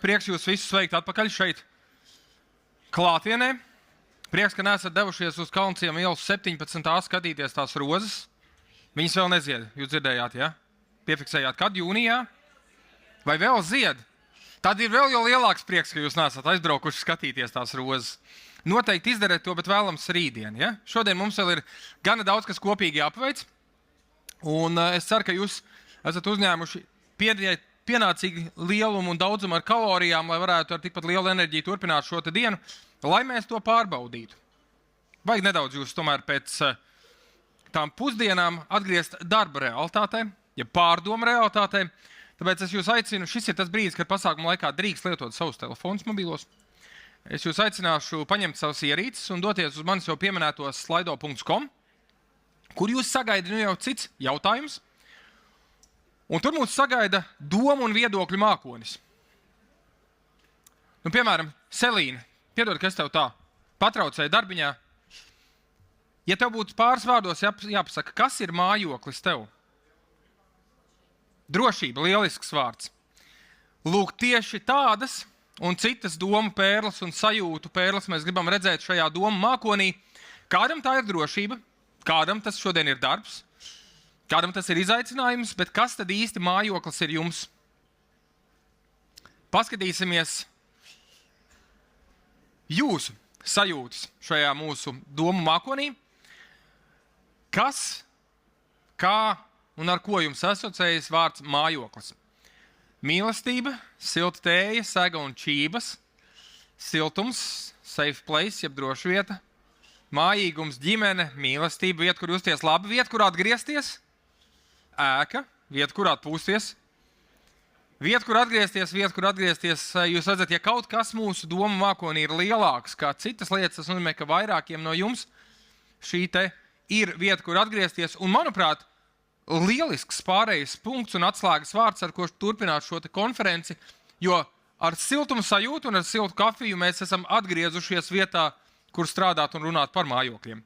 Prieks jūs visus sveikt atpakaļ šeit klātienē. Prieks, ka neesat devušies uz Kalnciem ielas 17. skatīties tās rozes. Viņas vēl nezied, jūs dzirdējāt, ja? Piefiksējāt, kad jūnijā? Vai vēl zied? Tad ir vēl jau lielāks prieks, ka jūs neesat aizbraukuši skatīties tās rozes. Noteikti izdariet to, bet vēlams rītdien, ja? Šodien mums vēl ir gana daudz, kas kopīgi jāpaveic. Un es ceru, ka jūs esat uzņēmuši pienācīgi lielumu un daudzumu ar kalorijām, lai varētu ar tikpat lielu enerģiju turpināt šo dienu, lai mēs to pārbaudītu. Vajag nedaudz jūs tomēr pēc tām pusdienām atgriezt darba realitātē, ja pārdomu realitātē. Tāpēc es jūs aicinu, šis ir tas brīdis, kad pasākuma laikā drīkst lietot savus telefonus mobilos. Es jūs aicināšu paņemt savas ierīces un doties uz manis jau pieminētos slido.com, kur jūs sagaida jau cits jautājums. Un tur mūs sagaida domu un viedokļu mākonis. Piemēram, Selīna, piedod, ka es tev tā patraucēju darbiņā. Ja tev būtu pāris vārdos jāpasaka, kas ir mājoklis tev? Drošība, lielisks vārds. Lūk, tieši tādas un citas domu pērles un sajūtu pērles mēs gribam redzēt šajā domu mākonī. Kādam tā ir drošība, kādam tas šodien ir darbs, kādam tas ir izaicinājums, bet kas tad īsti mājoklis ir jums? Paskatīsimies jūsu sajūtas šajā mūsu domu mākonī. Kas, kā un ar ko jums asociējas vārds mājoklis? Mīlestība, silta tēja, sega un čības, siltums, safe place, jeb droša vieta, mājīgums, ģimene, mīlestība, vieta, kur justies labi, vieta, kur atgriezties, ēka, vieta, kur atpūsties, vieta, kur atgriezties, jūs redzat, ja kaut kas mūsu domu mākonī ir lielāks kā citas lietas, tas nozīmē, ka vairākiem no jums šī te ir vieta, kur atgriezties, un manuprāt, lielisks pārējais punkts un atslēgas vārds, ar ko turpināt šo konferenci, jo ar siltumu sajūtu un ar siltu kafiju mēs esam atgriezušies vietā, kur strādāt un runāt par mājokļiem.